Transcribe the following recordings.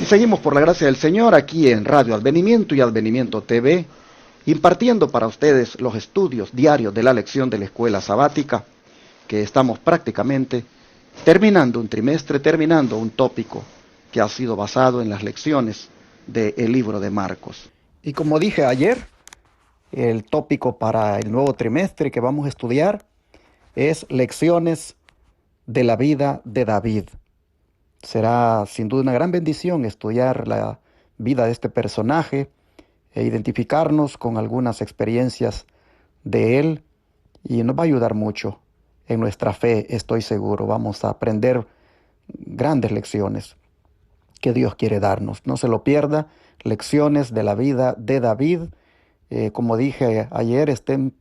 seguimos por la gracia del Señor aquí en Radio Advenimiento y Advenimiento TV, impartiendo para ustedes los estudios diarios de la lección de la escuela sabática, que estamos prácticamente terminando un trimestre, terminando un tópico que ha sido basado en las lecciones del libro de Marcos. Y como dije ayer, el tópico para el nuevo trimestre que vamos a estudiar es lecciones de la vida de David. Será sin duda una gran bendición estudiar la vida de este personaje e identificarnos con algunas experiencias de él, y nos va a ayudar mucho en nuestra fe, estoy seguro. Vamos a aprender grandes lecciones que Dios quiere darnos. No se lo pierda, lecciones de la vida de David. Como dije ayer, estén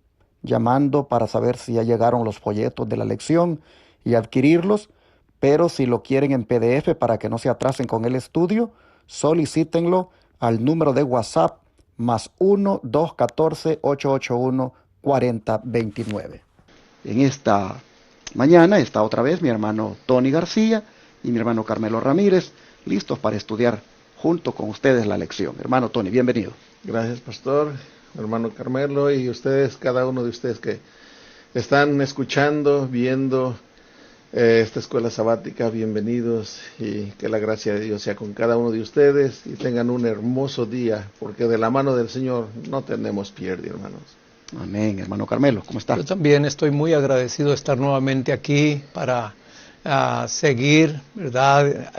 llamando para saber si ya llegaron los folletos de la lección y adquirirlos. Pero si lo quieren en PDF para que no se atrasen con el estudio, solicítenlo al número de WhatsApp más 1-214-881-4029. En esta mañana está otra vez mi hermano Tony García y mi hermano Carmelo Ramírez, listos para estudiar junto con ustedes la lección. Hermano Tony, bienvenido. Gracias, pastor, hermano Carmelo, y ustedes, cada uno de ustedes que están escuchando, viendo esta escuela sabática, bienvenidos, y que la gracia de Dios sea con cada uno de ustedes y tengan un hermoso día, porque de la mano del Señor no tenemos pierde, hermanos. Amén. Hermano Carmelo, ¿cómo está? Yo también estoy muy agradecido de estar nuevamente aquí para seguir, ¿verdad?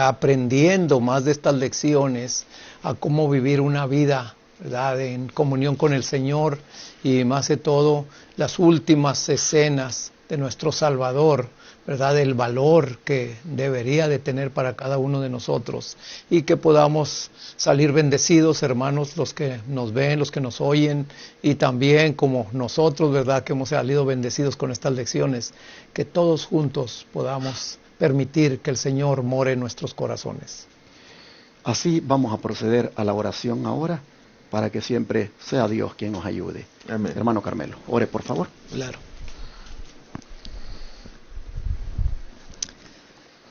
Aprendiendo más de estas lecciones, a cómo vivir una vida, ¿verdad?, en comunión con el Señor, y más de todo las últimas escenas de nuestro Salvador, ¿verdad?, el valor que debería de tener para cada uno de nosotros, y que podamos salir bendecidos, hermanos, los que nos ven, los que nos oyen, y también como nosotros, ¿verdad?, que hemos salido bendecidos con estas lecciones, que todos juntos podamos permitir que el Señor more en nuestros corazones. Así vamos a proceder a la oración ahora, para que siempre sea Dios quien nos ayude. Amén. Hermano Carmelo, ore por favor. Claro.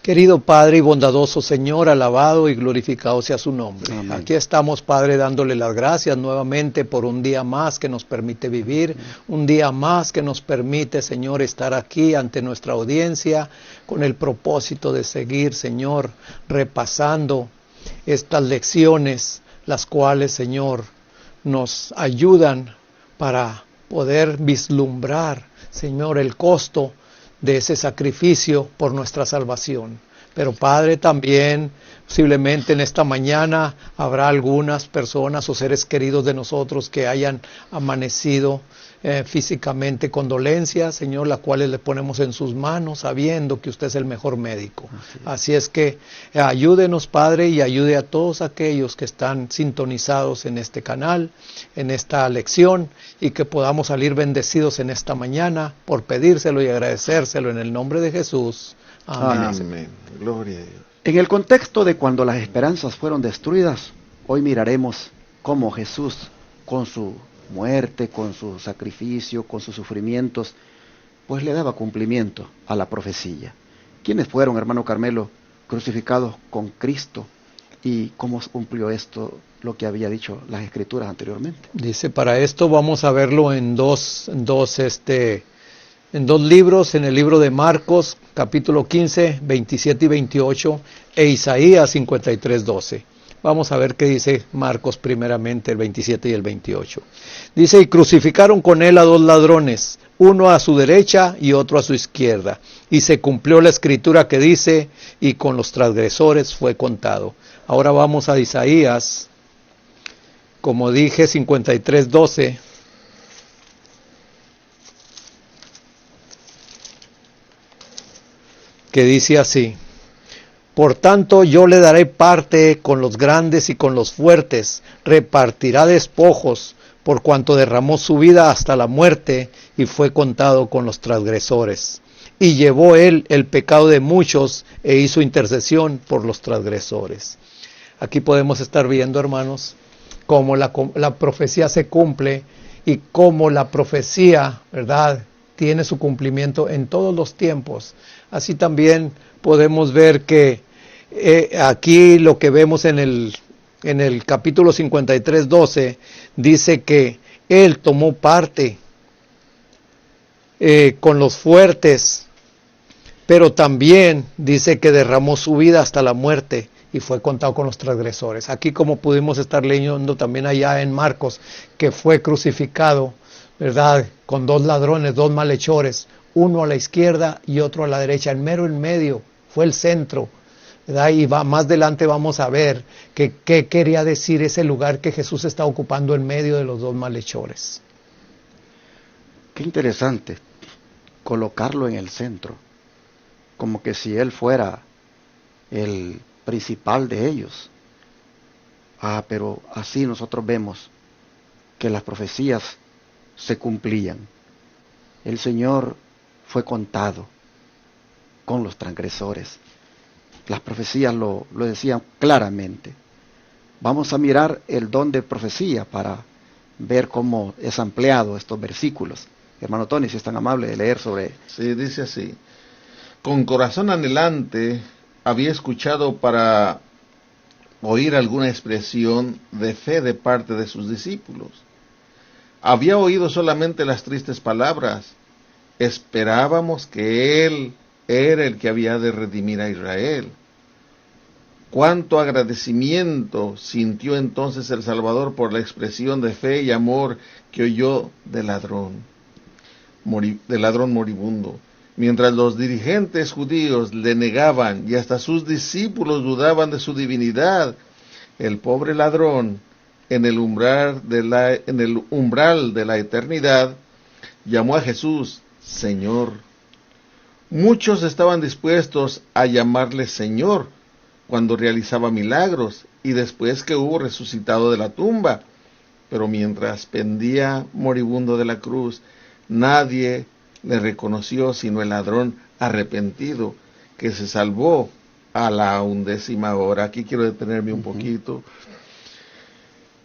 Querido Padre y bondadoso Señor, alabado y glorificado sea su nombre. Amén. Aquí estamos, Padre, dándole las gracias nuevamente por un día más que nos permite vivir, un día más que nos permite, Señor, estar aquí ante nuestra audiencia con el propósito de seguir, Señor, repasando estas lecciones, las cuales, Señor, nos ayudan para poder vislumbrar, Señor, el costo de ese sacrificio por nuestra salvación. Pero Padre, también posiblemente en esta mañana habrá algunas personas o seres queridos de nosotros que hayan amanecido físicamente con dolencias, Señor, las cuales le ponemos en sus manos, sabiendo que usted es el mejor médico. Así es que ayúdenos, Padre, y ayude a todos aquellos que están sintonizados en este canal, en esta lección, y que podamos salir bendecidos en esta mañana por pedírselo y agradecérselo en el nombre de Jesús. Amén. Amén. Gloria a Dios. En el contexto de cuando las esperanzas fueron destruidas, hoy miraremos cómo Jesús, con su muerte, con su sacrificio, con sus sufrimientos, pues le daba cumplimiento a la profecía. ¿Quiénes fueron, hermano Carmelo, crucificados con Cristo? ¿Y cómo cumplió esto lo que había dicho las Escrituras anteriormente? Dice, para esto vamos a verlo en dos libros, en el libro de Marcos, capítulo 15, 27 y 28, e Isaías 53, 12. Vamos a ver qué dice Marcos primeramente, el 27 y el 28. Dice, y crucificaron con él a dos ladrones, uno a su derecha y otro a su izquierda. Y se cumplió la escritura que dice, y con los transgresores fue contado. Ahora vamos a Isaías, como dije, 53, 12. Que dice así: por tanto yo le daré parte con los grandes y con los fuertes, repartirá despojos, por cuanto derramó su vida hasta la muerte y fue contado con los transgresores. Y llevó él el pecado de muchos e hizo intercesión por los transgresores. Aquí podemos estar viendo, hermanos, cómo la profecía se cumple y cómo la profecía, ¿verdad?, tiene su cumplimiento en todos los tiempos. Así también podemos ver que Aquí lo que vemos en el capítulo 53:12 dice que Él tomó parte con los fuertes, pero también dice que derramó su vida hasta la muerte y fue contado con los transgresores. Aquí, como pudimos estar leyendo también allá en Marcos, que fue crucificado, ¿verdad?, con dos ladrones, dos malhechores, uno a la izquierda y otro a la derecha, en medio, fue el centro, ¿verdad? Y más adelante vamos a ver qué quería decir ese lugar que Jesús está ocupando en medio de los dos malhechores. Qué interesante colocarlo en el centro, como que si Él fuera el principal de ellos. Pero así nosotros vemos que las profecías se cumplían. El Señor fue contado con los transgresores. Las profecías lo decían claramente. Vamos a mirar el don de profecía para ver cómo es ampliado estos versículos. Hermano Tony, si es tan amable de leer sobre... Sí, dice así: con corazón anhelante había escuchado para oír alguna expresión de fe de parte de sus discípulos. Había oído solamente las tristes palabras. Esperábamos que Él era el que había de redimir a Israel. Cuánto agradecimiento sintió entonces el Salvador por la expresión de fe y amor que oyó del ladrón moribundo. Mientras los dirigentes judíos le negaban y hasta sus discípulos dudaban de su divinidad, el pobre ladrón, en el umbral de la eternidad, llamó a Jesús Señor. Muchos estaban dispuestos a llamarle Señor cuando realizaba milagros y después que hubo resucitado de la tumba. Pero mientras pendía moribundo de la cruz, nadie le reconoció sino el ladrón arrepentido que se salvó a la 11ª hora. Aquí quiero detenerme un poquito.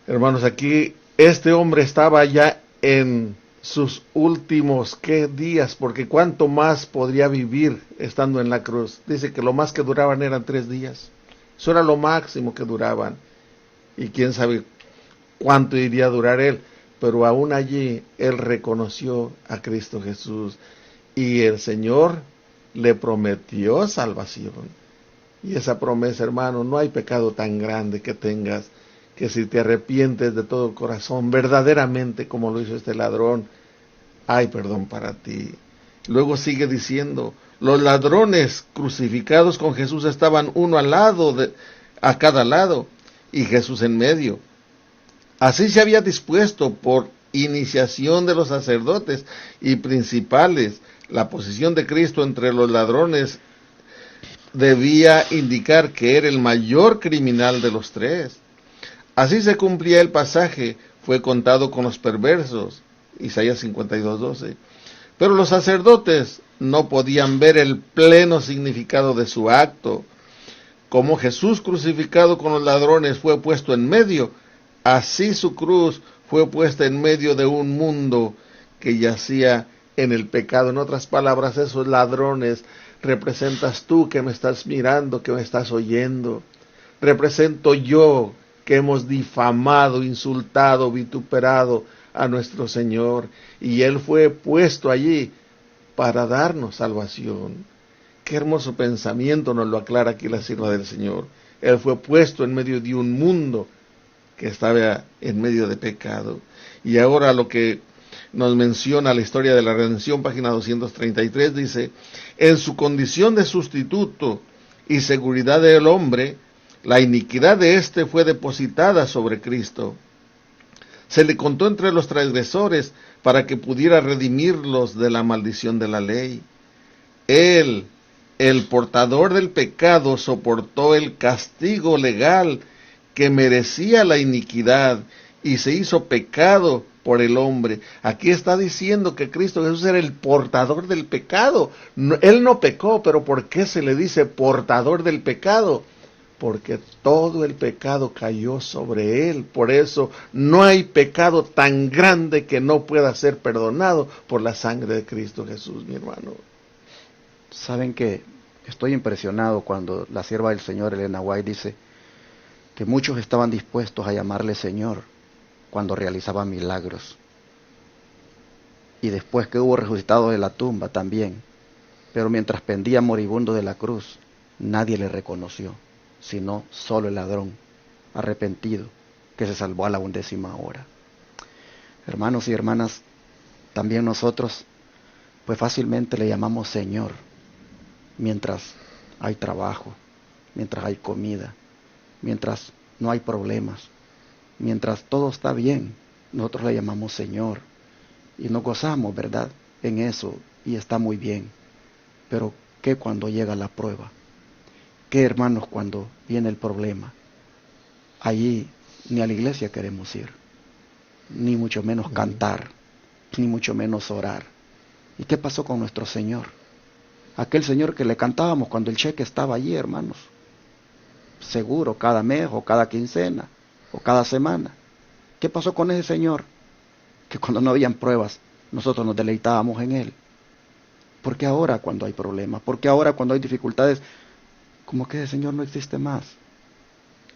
Hermanos, aquí este hombre estaba ya en sus últimos días, porque cuánto más podría vivir estando en la cruz. Dice que lo más que duraban eran 3 días. Eso era lo máximo que duraban. Y quién sabe cuánto iría a durar él. Pero aún allí él reconoció a Cristo Jesús. Y el Señor le prometió salvación. Y esa promesa, hermano, no hay pecado tan grande que tengas que si te arrepientes de todo corazón, verdaderamente como lo hizo este ladrón, hay perdón para ti. Luego sigue diciendo: los ladrones crucificados con Jesús estaban uno a cada lado, y Jesús en medio. Así se había dispuesto por iniciación de los sacerdotes y principales. La posición de Cristo entre los ladrones debía indicar que era el mayor criminal de los tres. Así se cumplía el pasaje: fue contado con los perversos, Isaías 52:12. Pero los sacerdotes no podían ver el pleno significado de su acto. Como Jesús crucificado con los ladrones fue puesto en medio, así su cruz fue puesta en medio de un mundo que yacía en el pecado. En otras palabras, esos ladrones representas tú que me estás mirando, que me estás oyendo. Represento yo, que hemos difamado, insultado, vituperado a nuestro Señor, y Él fue puesto allí para darnos salvación. Qué hermoso pensamiento nos lo aclara aquí la sierva del Señor. Él fue puesto en medio de un mundo que estaba en medio de pecado. Y ahora lo que nos menciona la historia de la redención, página 233, dice: en su condición de sustituto y seguridad del hombre, la iniquidad de éste fue depositada sobre Cristo. Se le contó entre los transgresores para que pudiera redimirlos de la maldición de la ley. Él, el portador del pecado, soportó el castigo legal que merecía la iniquidad y se hizo pecado por el hombre. Aquí está diciendo que Cristo Jesús era el portador del pecado. Él no pecó, pero ¿por qué se le dice portador del pecado? Porque todo el pecado cayó sobre él. Por eso no hay pecado tan grande que no pueda ser perdonado por la sangre de Cristo Jesús, mi hermano. Saben que Estoy impresionado cuando la sierva del Señor, Elena White, dice que muchos estaban dispuestos a llamarle Señor cuando realizaba milagros. Y después que hubo resucitado de la tumba también. Pero mientras pendía moribundo de la cruz, nadie le reconoció, sino solo el ladrón arrepentido que se salvó a la 11ª hora. Hermanos y hermanas, también nosotros pues fácilmente le llamamos Señor mientras hay trabajo, mientras hay comida, mientras no hay problemas, mientras todo está bien, nosotros le llamamos Señor y nos gozamos, ¿verdad?, en eso, y está muy bien. Pero ¿qué cuando llega la prueba? ¿Qué, hermanos, cuando viene el problema? Allí ni a la iglesia queremos ir, ni mucho menos cantar, ni mucho menos orar. ¿Y qué pasó con nuestro Señor? Aquel Señor que le cantábamos cuando el cheque estaba allí, hermanos. Seguro, cada mes o cada quincena o cada semana. ¿Qué pasó con ese Señor? Que cuando no habían pruebas, nosotros nos deleitábamos en Él. ¿Por qué ahora cuando hay problemas? ¿Por qué ahora cuando hay dificultades, como que ese Señor no existe más?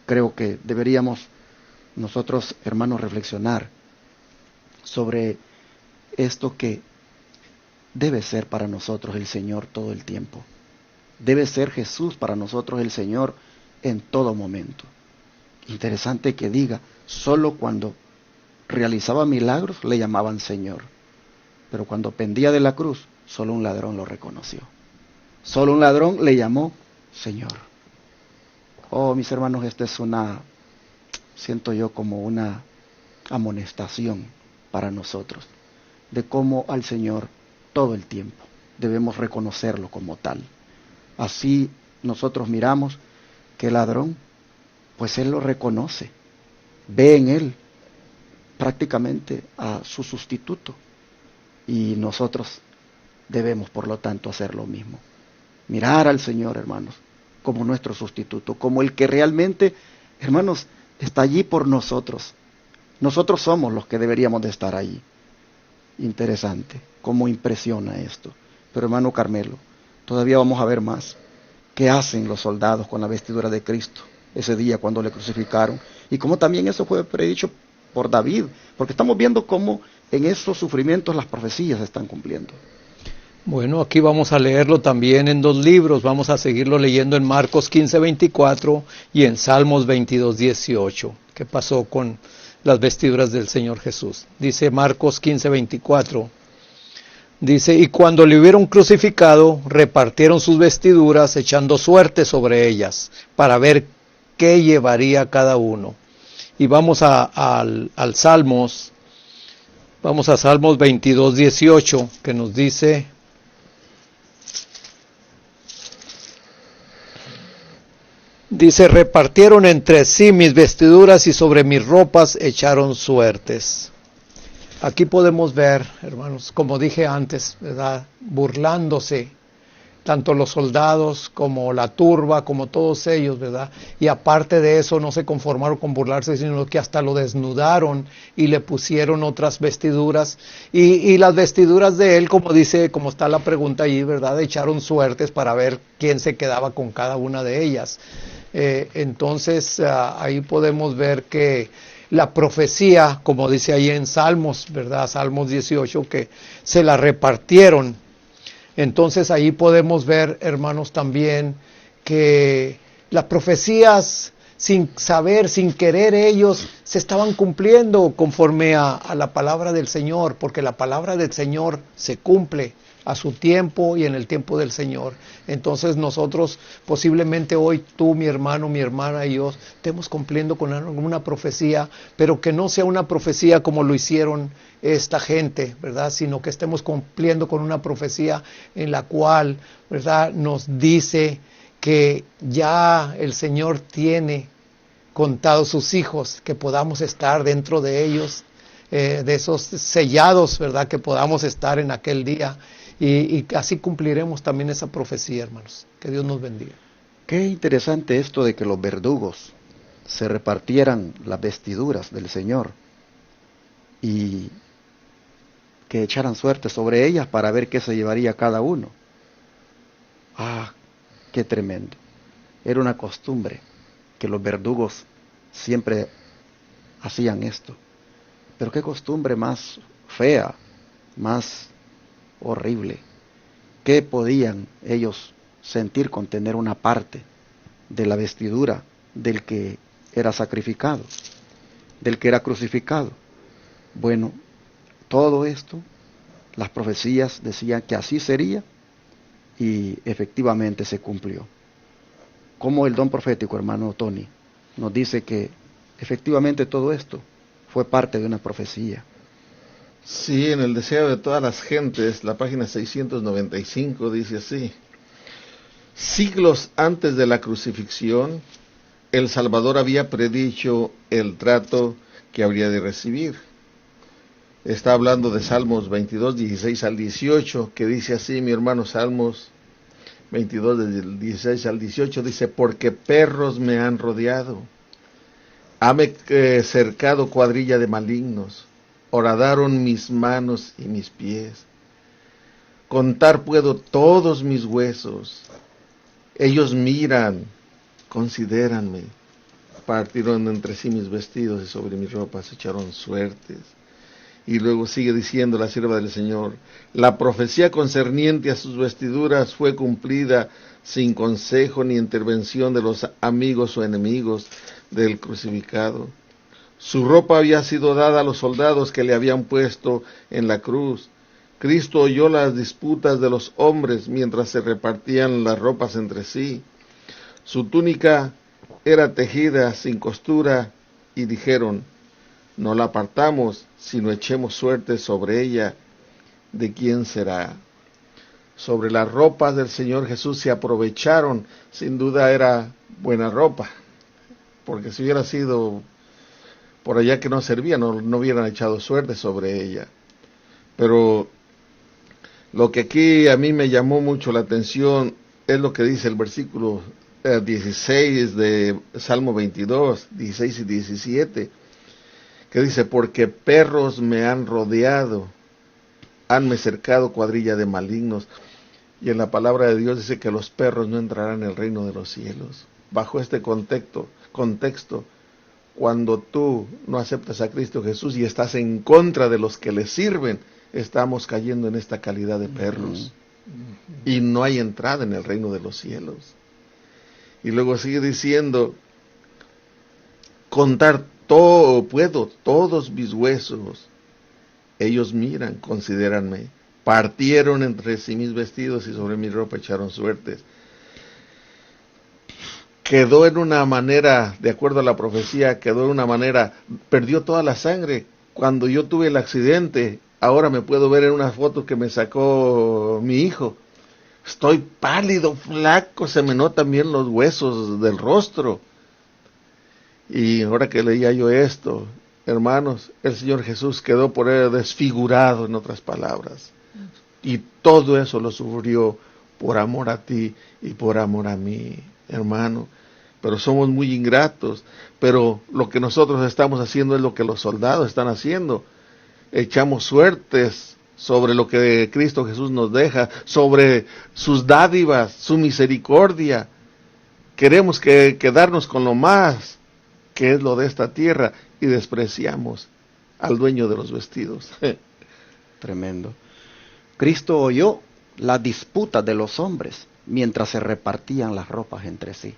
Creo que deberíamos nosotros, hermanos, reflexionar sobre esto que debe ser para nosotros el Señor todo el tiempo. Debe ser Jesús para nosotros el Señor en todo momento. Interesante que diga, solo cuando realizaba milagros le llamaban Señor. Pero cuando pendía de la cruz, solo un ladrón lo reconoció. Solo un ladrón le llamó Señor. Oh, mis hermanos, esta es siento yo como una amonestación para nosotros, de cómo al Señor todo el tiempo debemos reconocerlo como tal. Así nosotros miramos que el ladrón, pues él lo reconoce, ve en él prácticamente a su sustituto, y nosotros debemos por lo tanto hacer lo mismo, mirar al Señor, hermanos, como nuestro sustituto, como el que realmente, hermanos, está allí por nosotros. Nosotros somos los que deberíamos de estar allí. Interesante cómo impresiona esto. Pero hermano Carmelo, todavía vamos a ver más. ¿Qué hacen los soldados con la vestidura de Cristo ese día cuando le crucificaron? Y cómo también eso fue predicho por David, porque estamos viendo cómo en esos sufrimientos las profecías se están cumpliendo. Bueno, aquí vamos a leerlo también en 2 libros, vamos a seguirlo leyendo en Marcos 15:24 y en Salmos 22:18. ¿Qué pasó con las vestiduras del Señor Jesús? Dice Marcos 15:24, dice, y cuando le hubieron crucificado, repartieron sus vestiduras, echando suerte sobre ellas, para ver qué llevaría cada uno. Y vamos al Salmos, vamos a Salmos 22:18, que nos dice, repartieron entre sí mis vestiduras y sobre mis ropas echaron suertes. Aquí podemos ver, hermanos, como dije antes, ¿verdad?, burlándose, tanto los soldados como la turba, como todos ellos, ¿verdad? Y aparte de eso, no se conformaron con burlarse, sino que hasta lo desnudaron y le pusieron otras vestiduras. Y las vestiduras de él, como dice, como está la pregunta allí, ¿verdad?, echaron suertes para ver quién se quedaba con cada una de ellas. Entonces, ahí podemos ver que la profecía, como dice ahí en Salmos, ¿verdad? Salmos 18, que se la repartieron. Entonces ahí podemos ver, hermanos, también que las profecías, sin saber, sin querer ellos, se estaban cumpliendo conforme a la palabra del Señor, porque la palabra del Señor se cumple a su tiempo y en el tiempo del Señor. Entonces nosotros posiblemente hoy, tú, mi hermano, mi hermana y yo, estemos cumpliendo con una profecía, pero que no sea una profecía como lo hicieron esta gente, ¿verdad? Sino que estemos cumpliendo con una profecía en la cual, ¿verdad?, nos dice que ya el Señor tiene contados sus hijos, que podamos estar dentro de ellos, de esos sellados, ¿verdad?, que podamos estar en aquel día. Y así cumpliremos también esa profecía, hermanos. Que Dios nos bendiga. Qué interesante esto de que los verdugos se repartieran las vestiduras del Señor y que echaran suerte sobre ellas para ver qué se llevaría cada uno. Qué tremendo. Era una costumbre que los verdugos siempre hacían esto. Pero qué costumbre más fea, más horrible. ¿Qué podían ellos sentir con tener una parte de la vestidura del que era sacrificado, del que era crucificado? Bueno, todo esto, las profecías decían que así sería y efectivamente se cumplió. Como el don profético, hermano Tony, nos dice que efectivamente todo esto fue parte de una profecía. Sí, en el deseo de todas las gentes, la página 695 dice así: siglos antes de la crucifixión, el Salvador había predicho el trato que habría de recibir. Está hablando de Salmos 22, 16 al 18, que dice así, mi hermano, Salmos 22, del 16 al 18, dice: porque perros me han rodeado, hame cercado cuadrilla de malignos, horadaron mis manos y mis pies. Contar puedo todos mis huesos, ellos miran, considéranme. Partieron entre sí mis vestidos y sobre mis ropas echaron suertes. Y luego sigue diciendo la sierva del Señor: la profecía concerniente a sus vestiduras fue cumplida sin consejo ni intervención de los amigos o enemigos del crucificado. Su ropa había sido dada a los soldados que le habían puesto en la cruz. Cristo oyó las disputas de los hombres mientras se repartían las ropas entre sí. Su túnica era tejida sin costura y dijeron: no la apartamos, sino echemos suerte sobre ella. ¿De quién será? Sobre las ropas del Señor Jesús se aprovecharon. Sin duda era buena ropa, porque si hubiera sido por allá que no servía, no hubieran echado suerte sobre ella. Pero lo que aquí a mí me llamó mucho la atención es lo que dice el versículo 16 de Salmo 22, 16 y 17, que dice: porque perros me han rodeado, hanme cercado cuadrilla de malignos. Y en la palabra de Dios dice que los perros no entrarán en el reino de los cielos. Bajo este contexto, cuando tú no aceptas a Cristo Jesús y estás en contra de los que le sirven, estamos cayendo en esta calidad de perros. Y no hay entrada en el reino de los cielos. Y luego sigue diciendo: contar todo puedo, todos mis huesos. Ellos miran, considéranme. Partieron entre sí mis vestidos y sobre mi ropa echaron suertes. Quedó en una manera, de acuerdo a la profecía, quedó en una manera, perdió toda la sangre. Cuando yo tuve el accidente, ahora me puedo ver en una foto que me sacó mi hijo. Estoy pálido, flaco, se me notan bien los huesos del rostro. Y ahora que leía yo esto, hermanos, el Señor Jesús quedó por él desfigurado, en otras palabras. Y todo eso lo sufrió por amor a ti y por amor a mí, hermano. Pero somos muy ingratos. Pero lo que nosotros estamos haciendo es lo que los soldados están haciendo. Echamos suertes sobre lo que Cristo Jesús nos deja, sobre sus dádivas, su misericordia. Queremos quedarnos con lo más, que es lo de esta tierra, y despreciamos al dueño de los vestidos. Tremendo. Cristo oyó la disputa de los hombres mientras se repartían las ropas entre sí.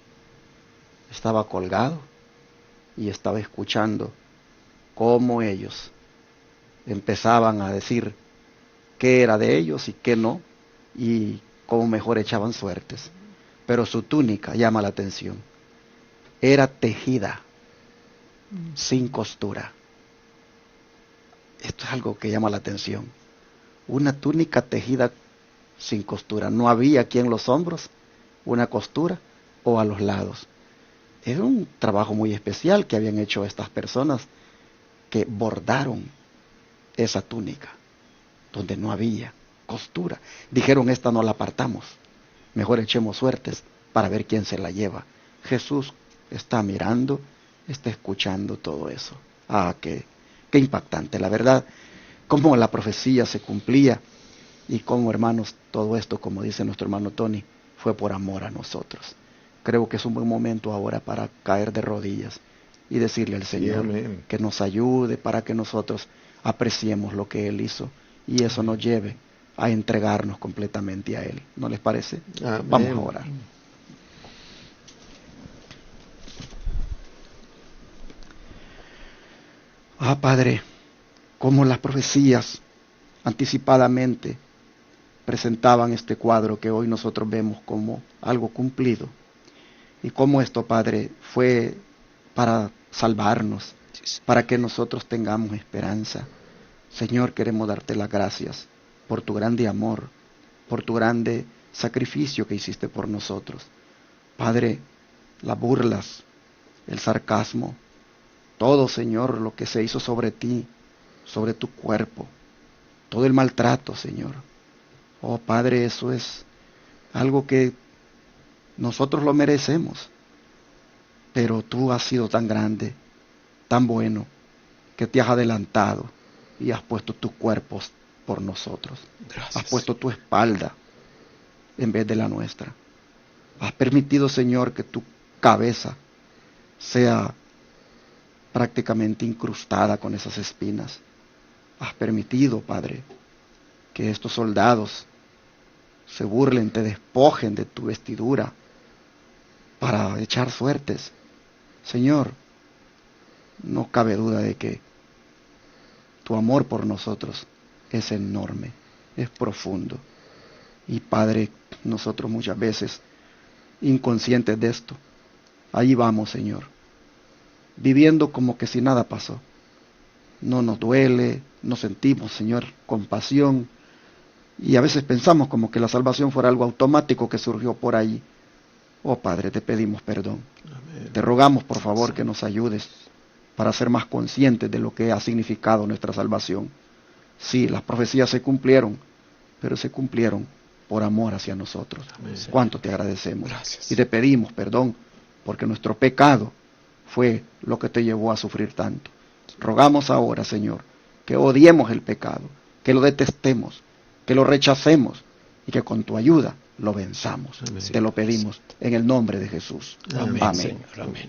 Estaba colgado y estaba escuchando cómo ellos empezaban a decir qué era de ellos y qué no, y cómo mejor echaban suertes. Pero su túnica llama la atención. Era tejida sin costura. Esto es algo que llama la atención. Una túnica tejida sin costura. No había aquí en los hombros una costura o a los lados. Es un trabajo muy especial que habían hecho estas personas que bordaron esa túnica donde no había costura. Dijeron: esta no la apartamos, mejor echemos suertes para ver quién se la lleva. Jesús está mirando, está escuchando todo eso. Qué impactante, la verdad, cómo la profecía se cumplía y cómo, hermanos, todo esto, como dice nuestro hermano Tony, fue por amor a nosotros. Creo que es un buen momento ahora para caer de rodillas y decirle al Señor que nos ayude para que nosotros apreciemos lo que Él hizo y eso nos lleve a entregarnos completamente a Él. ¿No les parece? Amén. Vamos a orar. Padre, como las profecías anticipadamente presentaban este cuadro que hoy nosotros vemos como algo cumplido, y cómo esto, Padre, fue para salvarnos, para que nosotros tengamos esperanza. Señor, queremos darte las gracias por tu grande amor, por tu grande sacrificio que hiciste por nosotros. Padre, las burlas, el sarcasmo, todo, Señor, lo que se hizo sobre ti, sobre tu cuerpo, todo el maltrato, Señor. Oh, Padre, eso es algo que nosotros lo merecemos, pero tú has sido tan grande, tan bueno, que te has adelantado y has puesto tu cuerpo por nosotros. Gracias. Has puesto tu espalda en vez de la nuestra. Has permitido, Señor, que tu cabeza sea prácticamente incrustada con esas espinas. Has permitido, Padre, que estos soldados se burlen, te despojen de tu vestidura para echar suertes. Señor, no cabe duda de que tu amor por nosotros es enorme, es profundo. Y Padre, nosotros muchas veces, inconscientes de esto, ahí vamos, Señor, viviendo como que si nada pasó. No nos duele, no sentimos, Señor, compasión. Y a veces pensamos como que la salvación fuera algo automático que surgió por ahí. Oh Padre, te pedimos perdón. Amén. Te rogamos, por favor, que nos ayudes para ser más conscientes de lo que ha significado nuestra salvación. Sí, las profecías se cumplieron, pero se cumplieron por amor hacia nosotros. Amén. ¿Cuánto te agradecemos? Gracias. Y te pedimos perdón, porque nuestro pecado fue lo que te llevó a sufrir tanto. Rogamos ahora, Señor, que odiemos el pecado, que lo detestemos, que lo rechacemos y que con tu ayuda lo venzamos. Amén. Te lo pedimos en el nombre de Jesús. Amén, Amén. Señor. Amén.